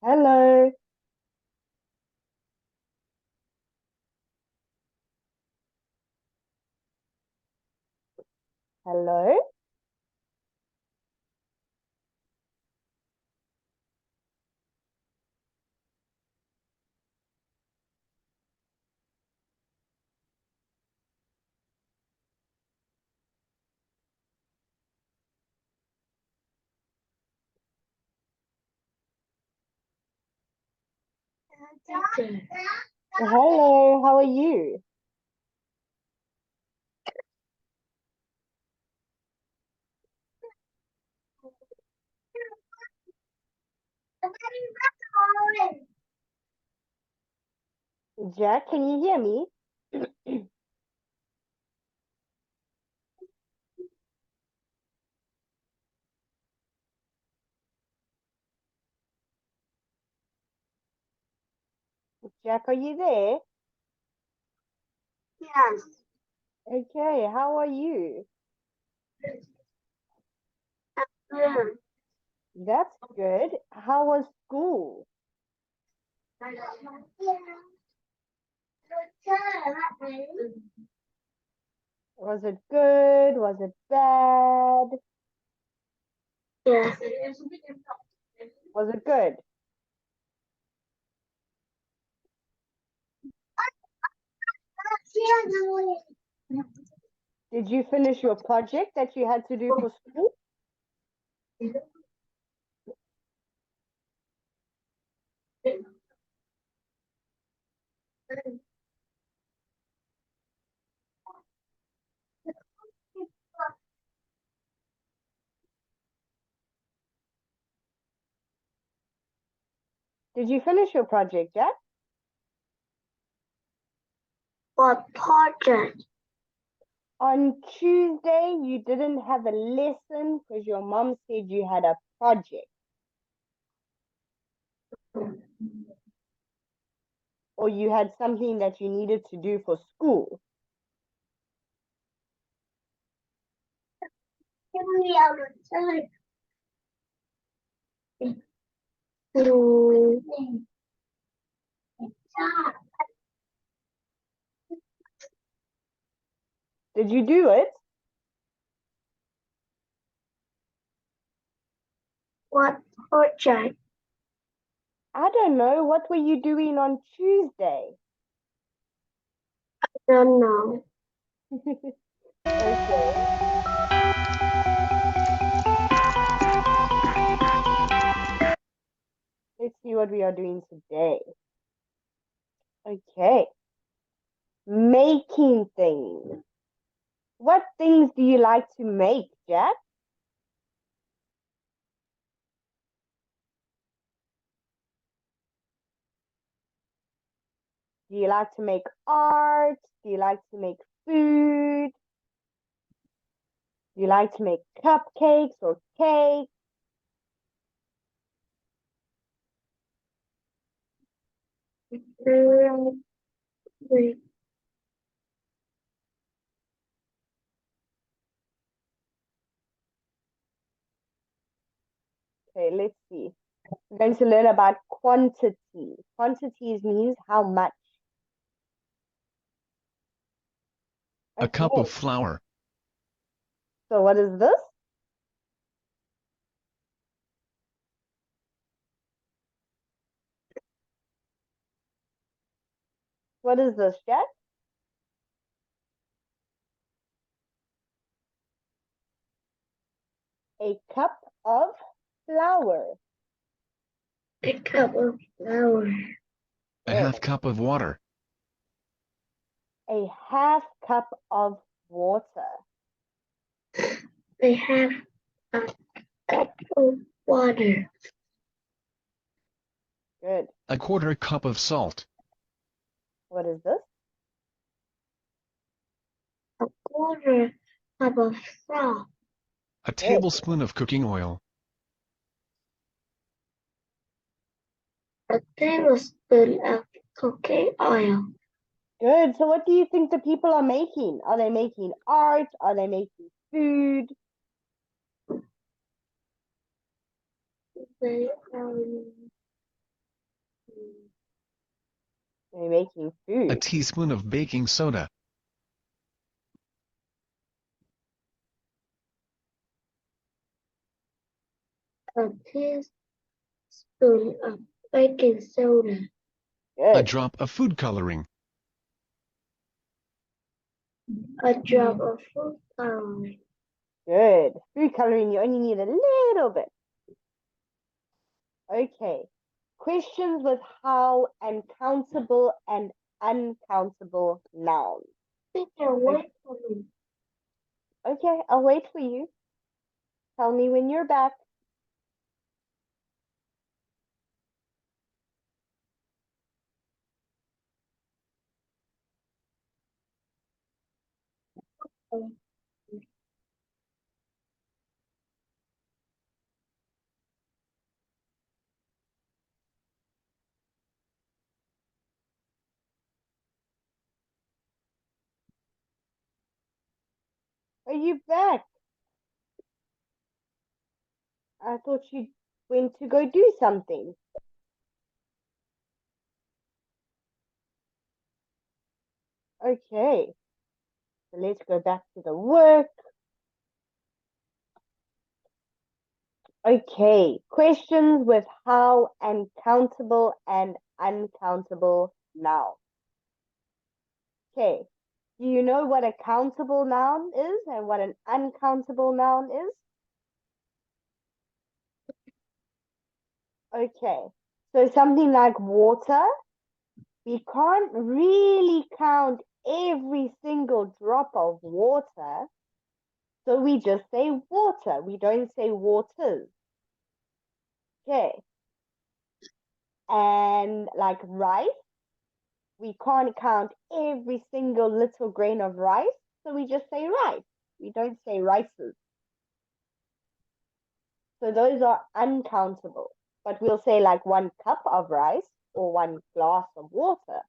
Hello, hello. Hello, how are you? Jack, can you hear me? Jack, are you there? Yes. Okay, how are you? Mm. That's good. How was school? Was it good? Was it bad? Yes. Was it good? Did you finish your project that you had to do for school? Did you finish your project, Jack? What project? On Tuesday, you didn't have a lesson because your mom said you had a project or you had something that you needed to do for school. Did you do it? What project? I don't know. What were you doing on Tuesday? Don't know. Okay, let's see what we are doing today. Okay, making things. What things do you like to make, Jack? Do you like to make art? Do you like to make food? Do you like to make cupcakes or cake? Wait. Okay, let's see. We're going to learn about quantity. Quantities means how much. A cup of Okay, flour. so what is this? What is this, Jack? A cup of flour. A cup of flour. A Good. half cup of water. A half cup of water. I have a cup of water. Good. A quarter cup of salt. What is this? A quarter cup of salt. A Good. tablespoon of cooking oil. A tablespoon of cooking oil. Good. So what do you think the people are making? Are they making art? Are they making food? They We're making A food. teaspoon of baking soda. A teaspoon of baking soda. A Good. drop of food coloring. A drop of food coloring. Good. Food coloring, you only need a little bit. Okay. Questions with how and countable and uncountable nouns. Peter, wait for me. Okay, I'll wait for you. Tell me when you're back. Are you back? I thought you went to go do something. Okay, so let's go back to the work. Okay, questions with how and countable and uncountable nouns. Okay, do you know what a countable noun is and what an uncountable noun is? Okay, so something like water, we can't really count every single drop of water, so we just say water. We don't say waters. Okay, and like rice, we can't count every single little grain of rice, so we just say rice. We don't say rices. So those are uncountable, but we'll say like 1 cup of rice or 1 glass of water.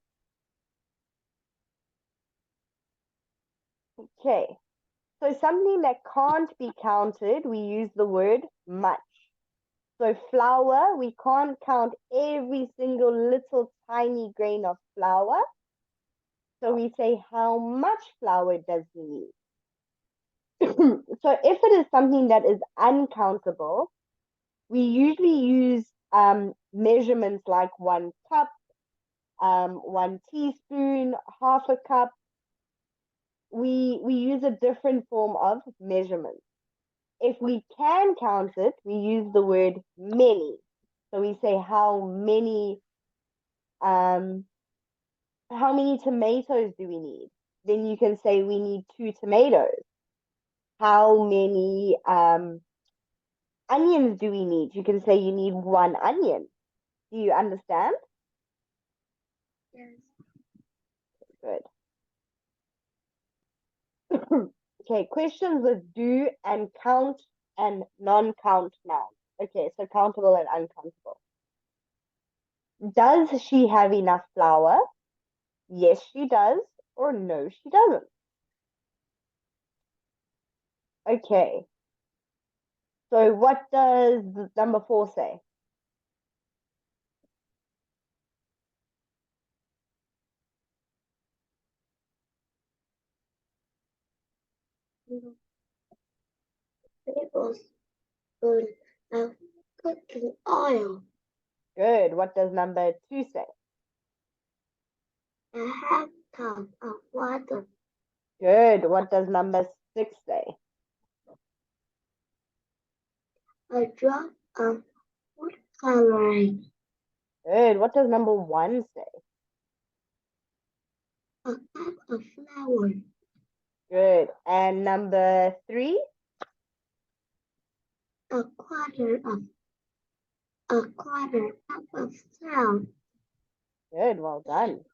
Okay, so something that can't be counted, we use the word much. So flour, we can't count every single little tiny grain of flour. So we say, how much flour does he need? So if it is something that is uncountable, we usually use measurements like 1 cup, 1 teaspoon, half a cup. We use a different form of measurement. If we can count it, we use the word many. So we say how many tomatoes do we need? Then you can say we need 2 tomatoes. How many onions do we need? You can say you need 1 onion. Do you understand? Yes. Good. Okay, questions with do and count and non-count nouns. Okay, so countable and uncountable. Does she have enough flour? Yes, she does, or no, she doesn't. Okay, so what does number 4 say? Tablespoon of cooking oil. Good. What does number 2 say? A half cup of water. Good. What does number 6 say? A drop of food coloring. Good. What does number 1 say? A cup of flour. Good. And number 3? A quarter cup of salt. Good. Well done.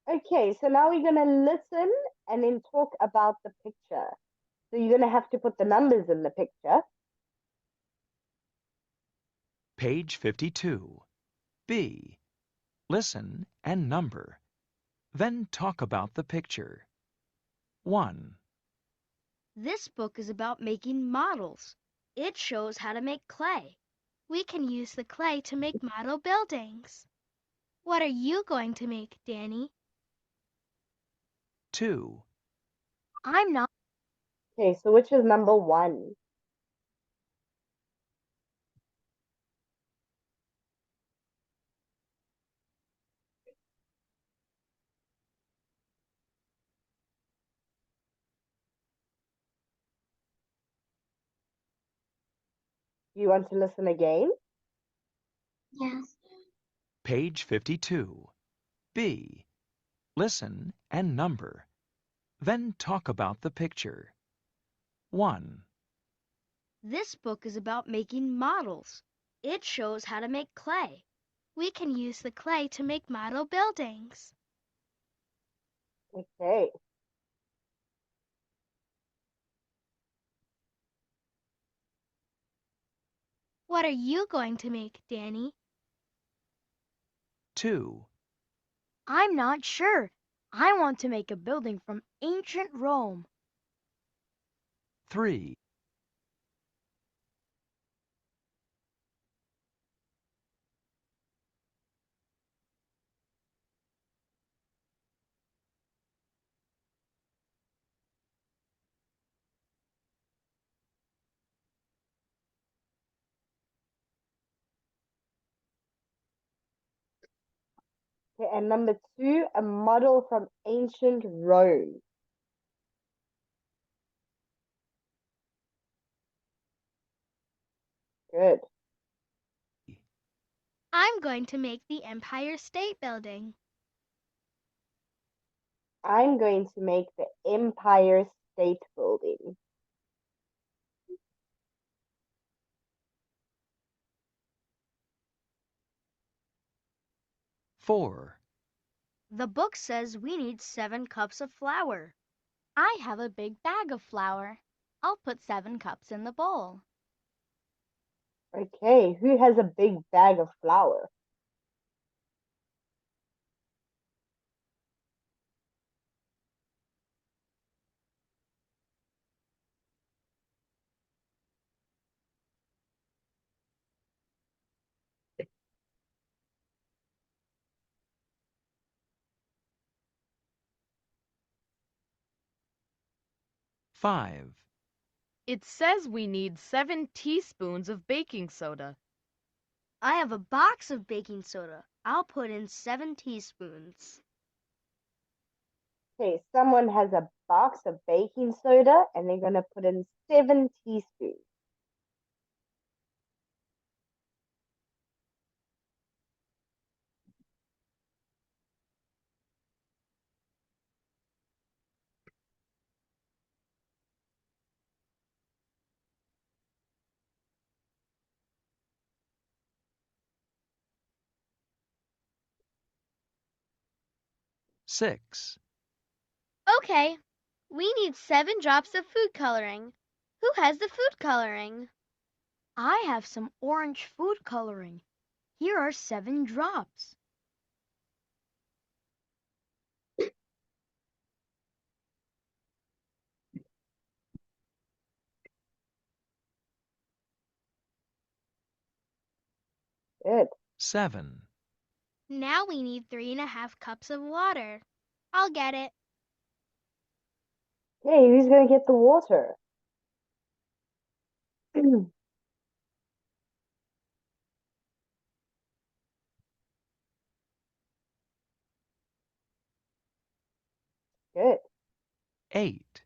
Okay, so now we're going to listen and then talk about the picture. So you're going to have to put the numbers in the picture. Page 52. B. Listen and number. Then talk about the picture. 1, This book is about making models. It shows how to make clay. We can use the clay to make model buildings. What are you going to make, Danny? 2, I'm not. Okay, so which is number 1? Do you want to listen again? Yes. page 52. B. Listen and number. Then talk about the picture. 1, This book is about making models. It shows how to make clay. We can use the clay to make model buildings. Okay. What are you going to make, Danny? 2, I'm not sure. I want to make a building from ancient Rome. 3, Okay, and number 2, a model from ancient Rome. Good. I'm going to make the Empire State Building. I'm going to make the Empire State Building. Four, The book says we need 7 cups of flour. I have a big bag of flour. I'll put 7 cups in the bowl. Okay, who has a big bag of flour? five, It says we need 7 teaspoons of baking soda. I have a box of baking soda. I'll put in 7 teaspoons. Okay, someone has a box of baking soda and they're going to put in 7 teaspoons. six, Okay, we need 7 drops of food coloring. Who has the food coloring? I have some orange food coloring. Here are 7 drops. Good. 7, Now we need 3.5 cups of water. I'll get it. Okay, who's going to get the water? Good. 8,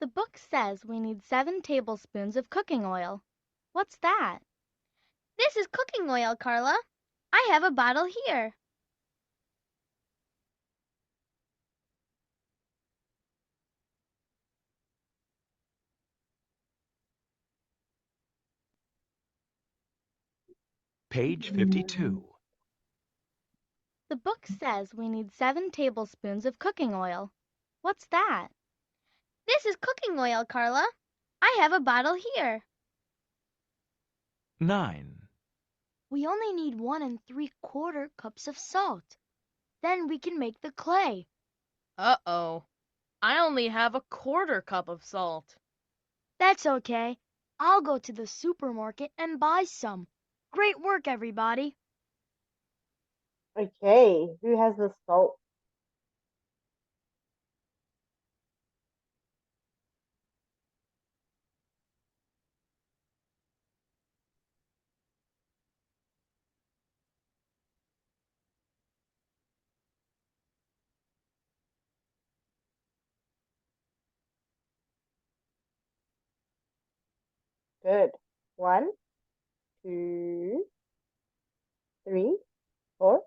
The book says we need 7 tablespoons of cooking oil. What's that? This is cooking oil, Carla. I have a bottle here. page 52. The book says we need 7 tablespoons of cooking oil. What's that? This is cooking oil, Carla. I have a bottle here. 9, We only need 1 3/4 cups of salt. Then we can make the clay. Uh-oh. I only have a 1/4 cup of salt. That's okay. I'll go to the supermarket and buy some. Great work, everybody. Okay, who has the salt? Good. 1, 2, 3, 4,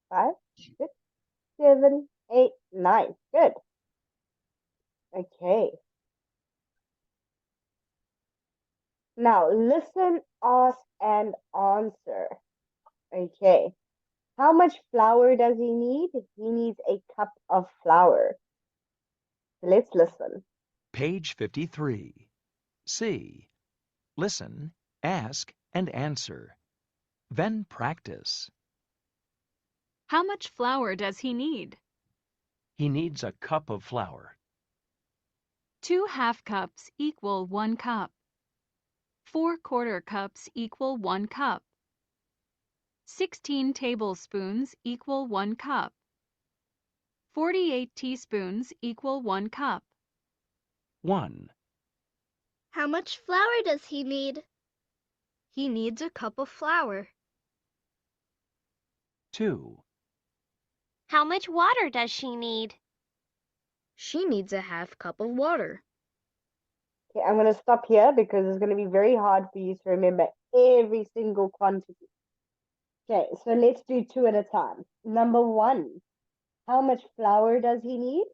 5, 6, 7, 8, 9. Good. Okay. Now listen, ask, and answer. Okay. How much flour does he need? He needs a cup of flour. Let's listen. Page 53. C. Listen, ask, and answer. Then practice. How much flour does he need? He needs a cup of flour. 2 half cups equal 1 cup. 4 quarter cups equal 1 cup. 16 tablespoons equal 1 cup. 48 teaspoons equal 1 cup. 1, How much flour does he need? He needs a cup of flour. 2, How much water does she need? She needs a half cup of water. Okay, I'm going to stop here because it's going to be very hard for you to remember every single quantity. Okay, so let's do 2 at a time. Number 1, how much flour does he need?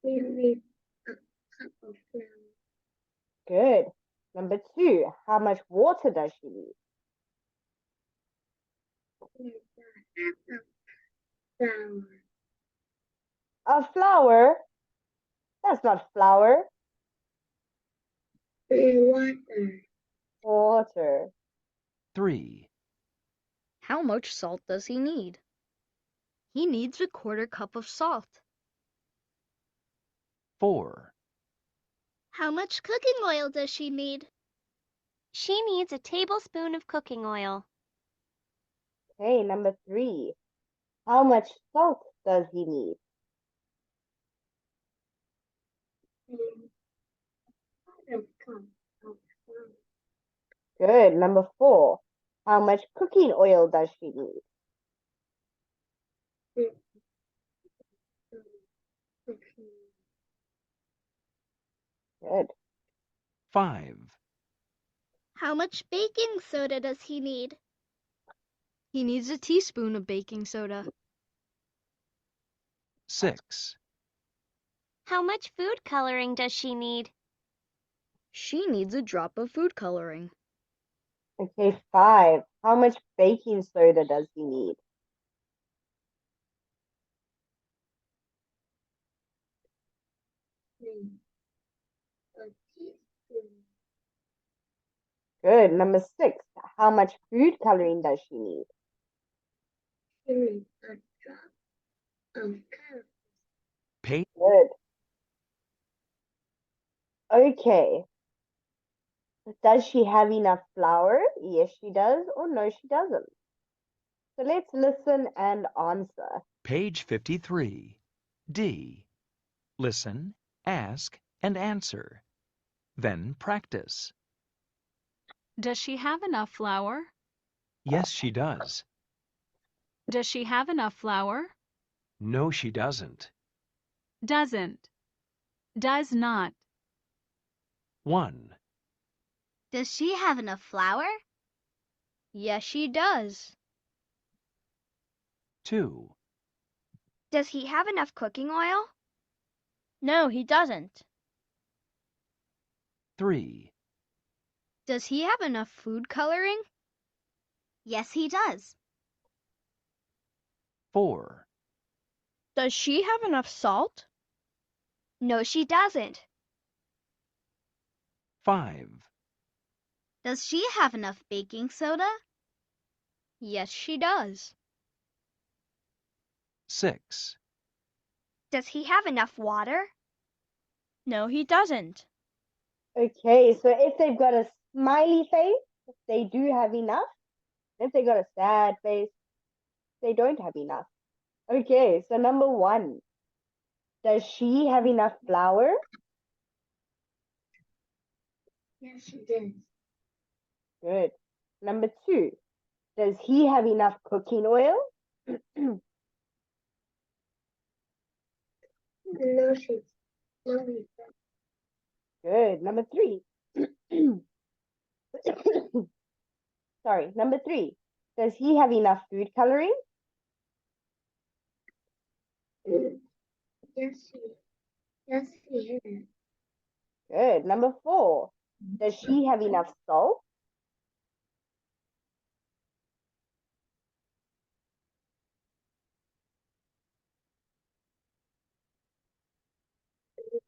We need a cup of flour. Good. Number 2, how much water does she need? We need a half of flour. A flour? That's not flour. Water. Water. 3, How much salt does he need? He needs a quarter cup of salt. 4, How much cooking oil does she need? She needs a tablespoon of cooking oil. Okay, number 3, how much salt does he need? Quarter cup of flour. Good. Number 4, how much cooking oil does she need? Good. 5, How much baking soda does he need? He needs a teaspoon of baking soda. 6, How much food coloring does she need? She needs a drop of food coloring. Okay, 5, how much baking soda does he need? A teaspoon. Good. Number 6, how much food coloring does she need? She needs a drop of color. page Good. Okay. Does she have enough flour? Yes, she does, or no, she doesn't. So let's listen and answer. Page 53. D. Listen, ask, and answer. Then practice. Does she have enough flour? Yes, she does. Does she have enough flour? No, she doesn't. Doesn't. Does not. 1, Does she have enough flour? Yes, she does. 2, Does he have enough cooking oil? No, he doesn't. 3, Does he have enough food coloring? Yes, he does. 4, Does she have enough salt? No, she doesn't. 5, Does she have enough baking soda? Yes, she does. 6, Does he have enough water? No, he doesn't. Okay, so if they've got a smiley face, they do have enough. If they got a sad face, they don't have enough. Okay, so number 1. Does she have enough flour? Yes, she does. Good. Number 2. Does he have enough cooking oil? No, she no, he doesn't. Good. Number 3. Sorry. Number 3. Does he have enough food coloring? Yes, he is. Good. Number 4. Does she have enough salt?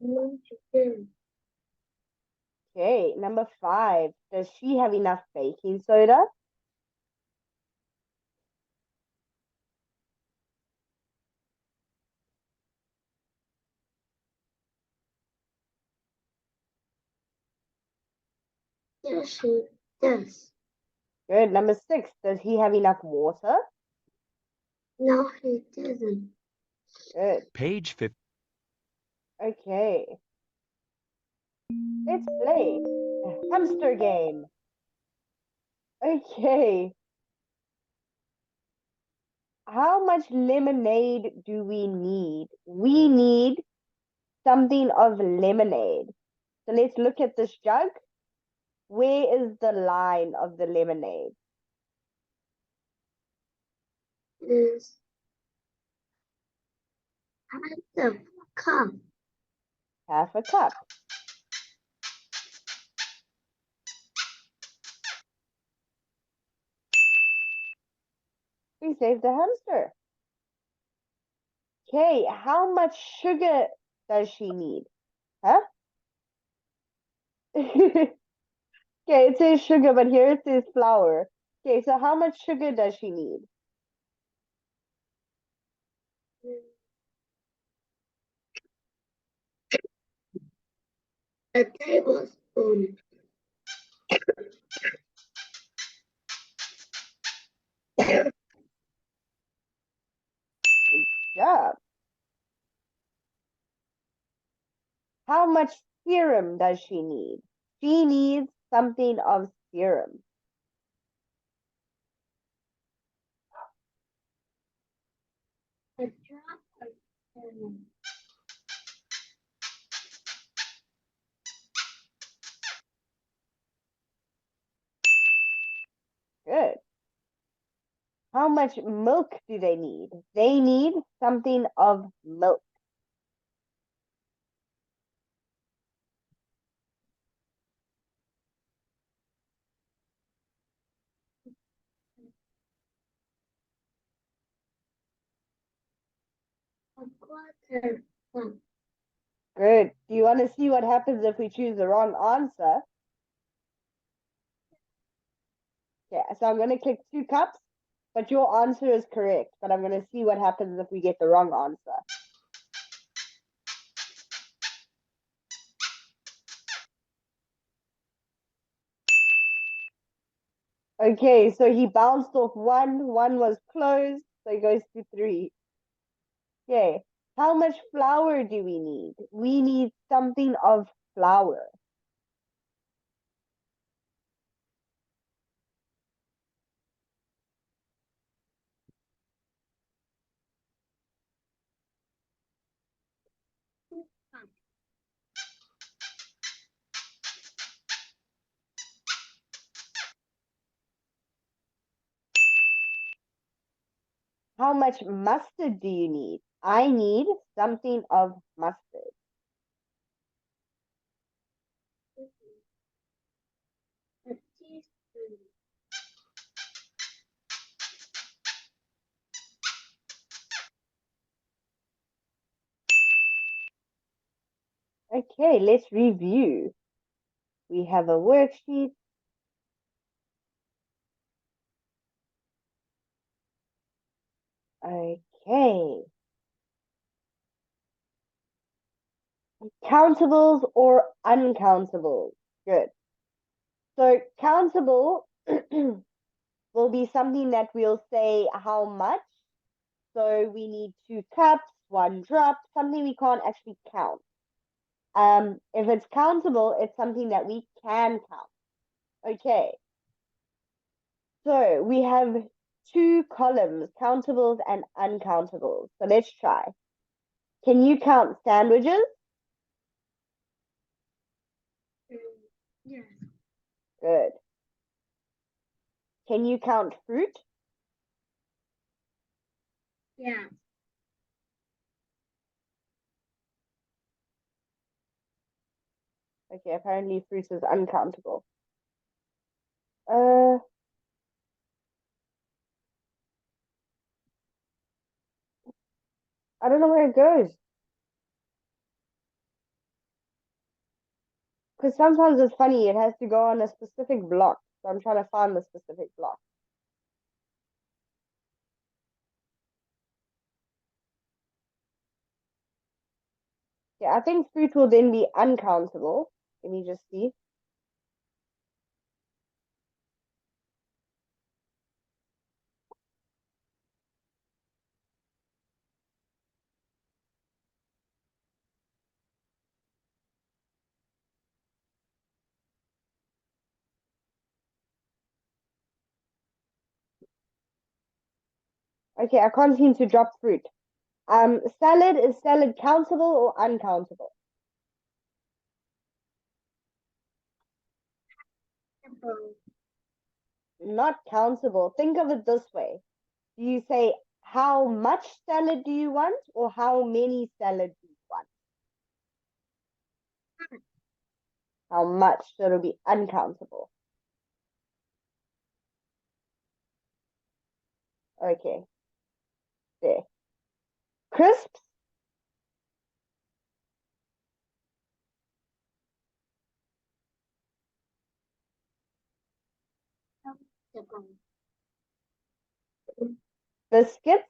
No, she doesn't. Okay. Number 5. Does she have enough baking soda? Yes, she does. Good. Number 6. Does he have enough water? No, he doesn't. Good. Page 50. Okay. Let's play a hamster game. Okay. How much lemonade do we need? We need something of lemonade. So let's look at this jug. Where is the line of the lemonade? Is half the cup. Half a cup. We saved the hamster. Okay, how much sugar does she need? Huh? Okay, it says sugar, but here it says flour. Okay, so how much sugar does she need? A tablespoon. Yeah. How much serum does she need? She needs something of serum. A drop of cinnamon. Good. How much milk do they need? They need something of milk. A quarter cup. Good. Do you want to see what happens if we choose the wrong answer? Yeah, so I'm going to click 2 cups, but your answer is correct. But I'm going to see what happens if we get the wrong answer. Okay, so he bounced off 1. 1 was closed, so he goes to 3. Okay, how much flour do we need? We need something of flour. How much mustard do you need? I need something of mustard. A teaspoon. Okay, let's review. We have a worksheet. Okay. Countables or uncountables? Good. So countable will will be something that we'll say how much. So we need 2 cups, 1 drop, something we can't actually count. If it's countable, it's something that we can count. Okay. So we have 2 columns, countables and uncountables. So let's try. Can you count sandwiches? Yes. Good. Can you count fruit? Yeah. Okay, apparently fruit is uncountable. I don't know where it goes. Because sometimes it's funny, it has to go on a specific block. So I'm trying to find the specific block. Yeah, I think fruit will then be uncountable. Let me just see. Okay, I can't seem to drop fruit. Salad, is salad countable or uncountable? Not countable. Think of it this way. Do you say how much salad do you want or how many salad do you want? How much? So it'll be uncountable. Okay. There. Crisps? Biscuits?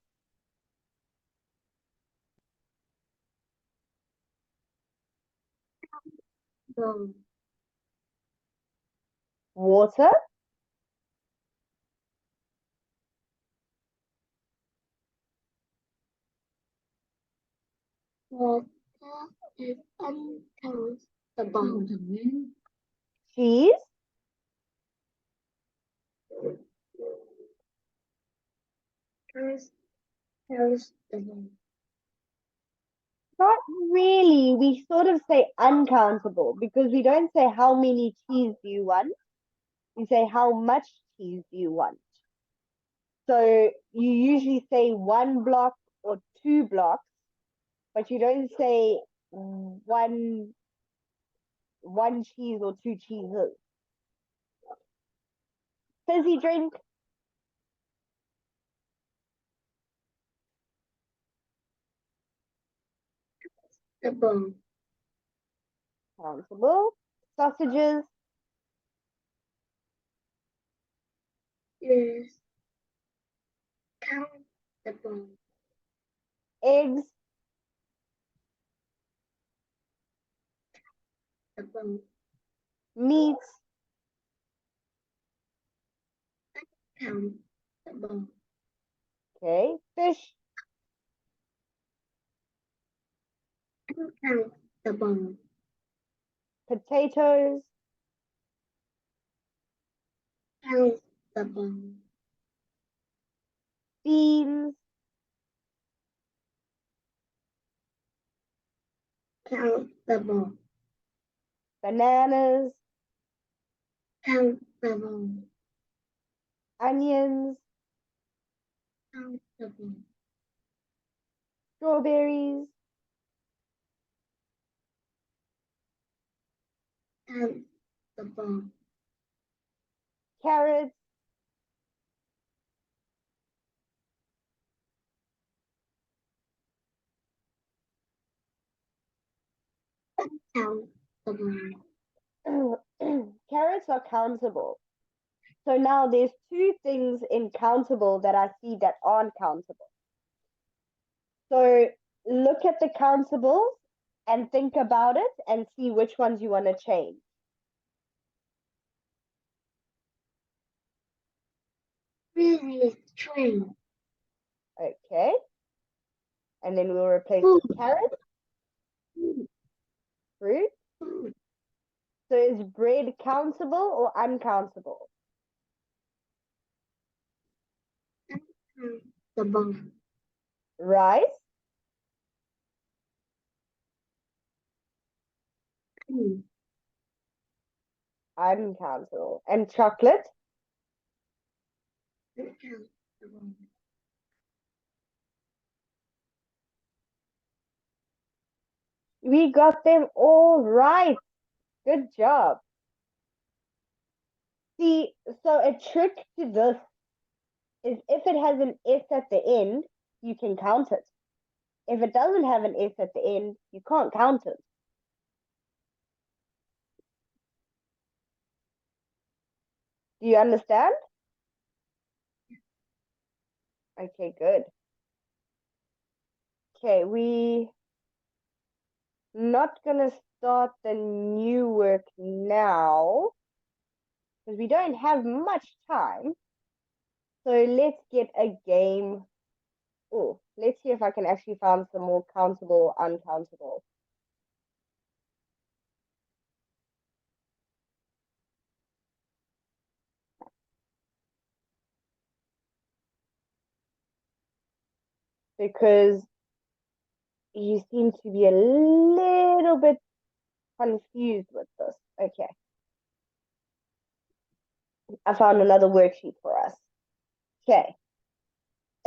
Water? Water is uncountable. Cheese? Countable. Not really. We sort of say uncountable because we don't say how many cheese do you want. We say how much cheese do you want. So you usually say 1 block or 2 blocks, but you don't say one cheese or 2 cheeses. Fizzy drink? Countable. Countable. Sausages? Yes. Countable. Eggs? Countable. Meats? Countable. Okay. Fish? Uncountable. Potatoes? Countable. Beans? Countable. Bananas? Countable. Onions? Countable. Strawberries? Countable. Carrots? Countable. Carrots are countable. So now there's 2 things in countable that I see that aren't countable. So look at the countables and think about it and see which ones you want to change. Really train. Okay. And then we'll replace Food. with carrot, fruit. Food. So is bread countable or uncountable? The bone. Rice, uncountable. And chocolate, we got them all right. Good job. See, so a trick to this is if it has an S at the end, you can count it. If it doesn't have an S at the end, you can't count it. Do you understand? Okay, good. Okay, we not gonna start the new work now because we don't have much time. So let's get a game. Oh, let's see if I can actually find some more countable or uncountable. Because you seem to be a little bit confused with this. Okay. I found another worksheet for us. Okay.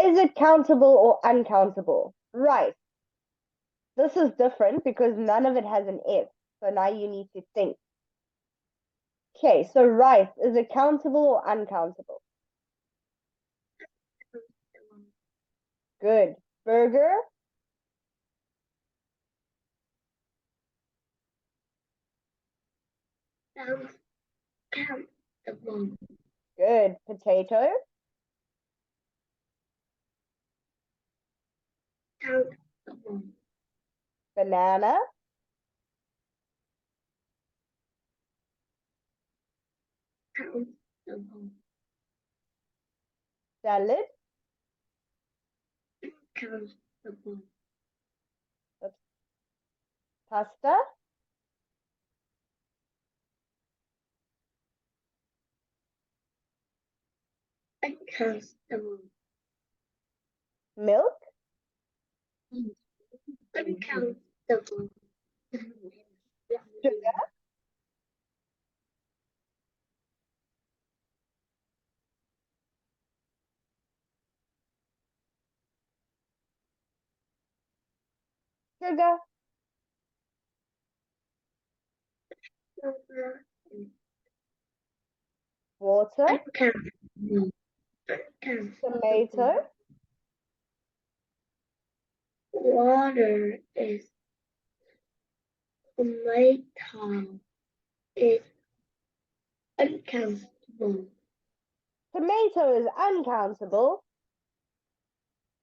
Is it countable or uncountable? Right. This is different because none of it has an F. So now you need to think. Okay, so rice, is it countable or uncountable? Good. Burger, Count the bone. good. Potato, Count the bone. banana, Count the bone. salad, Count the bone. pasta, Count the bone. milk, Count the bone. sugar, sugar, water, Count the bone. Count the tomato, bone. Water is tomato is uncountable. tomato is uncountable,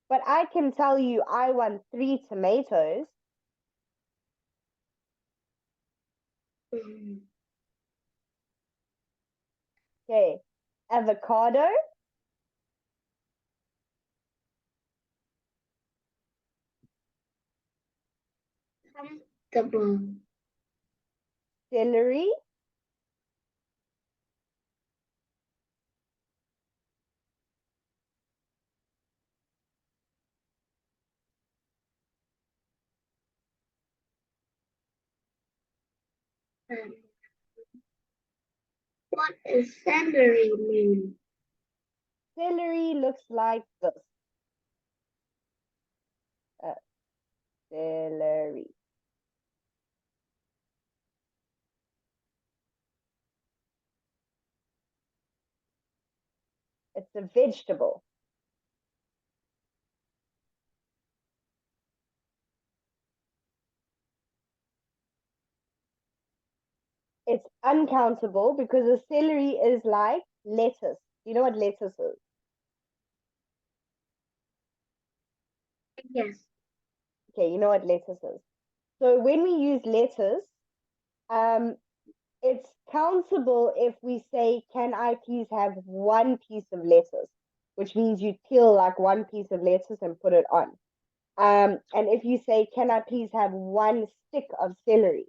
but I can tell you I want 3 tomatoes. Okay, avocado, Countable. celery, What does celery mean? celery looks like this. Celery. It's a vegetable. It's uncountable because the celery is like lettuce. You know what lettuce is? Yes. Okay, you know what lettuce is. So when we use lettuce, it's countable if we say, can I please have 1 piece of lettuce? which means you peel like one piece of lettuce and put it on. And if you say, can I please have one stick of celery?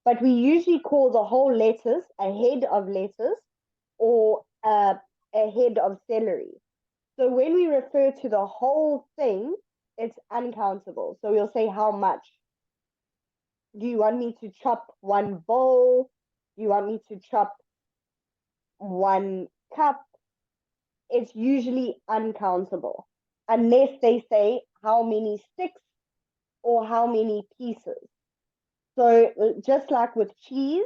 But we usually call the whole lettuce a head of lettuce or a head of celery. So when we refer to the whole thing, it's uncountable. So we'll say how much. Do you want me to chop one bowl? Do you want me to chop one cup? It's usually uncountable unless they say how many sticks or how many pieces. So just like with cheese,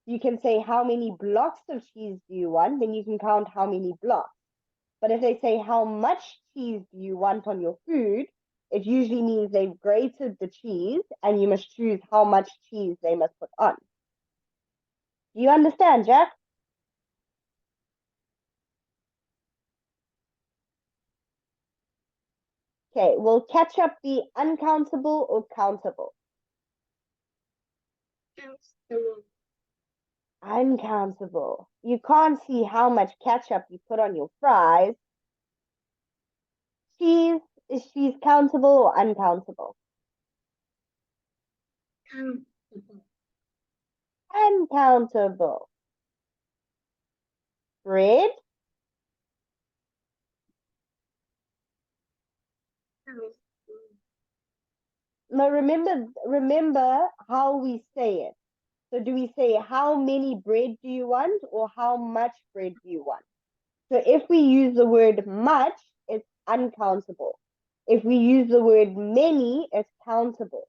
you can say how many blocks of cheese do you want, then you can count how many blocks. But if they say how much cheese do you want on your food, it usually means they've grated the cheese and you must choose how much cheese they must put on. Do you understand, Jack? Okay, we'll catch up the uncountable or countable. Countable. Uncountable. You can't see how much ketchup you put on your fries. Cheese, is cheese countable or uncountable? Countable. Uncountable. Bread, Countable. now remember how we say it. So do we say how many bread do you want or how much bread do you want? So if we use the word much, it's uncountable. If we use the word many, it's countable.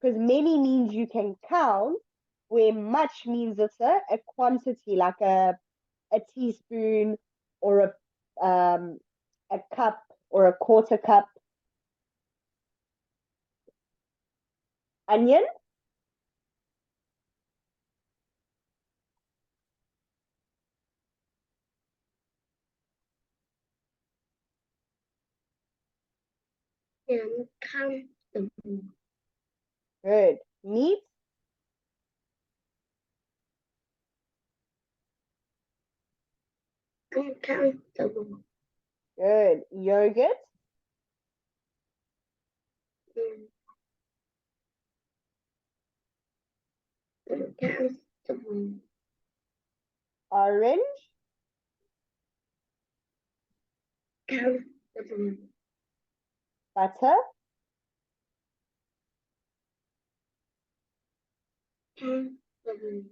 Because many means you can count, where much means it's a quantity, like a teaspoon or a cup or a quarter cup. Onion, Uncountable. good. Meat, Uncountable. good. Yogurt, Uncountable. orange, Countable. butter, Countable.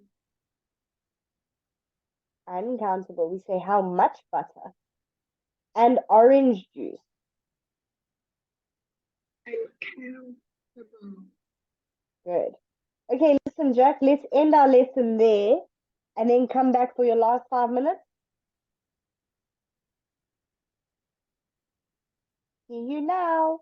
uncountable. We say how much butter. And orange juice. Uncountable. Good. Okay, listen, Jack, let's end our lesson there and then come back for your last 5 minutes. See you now.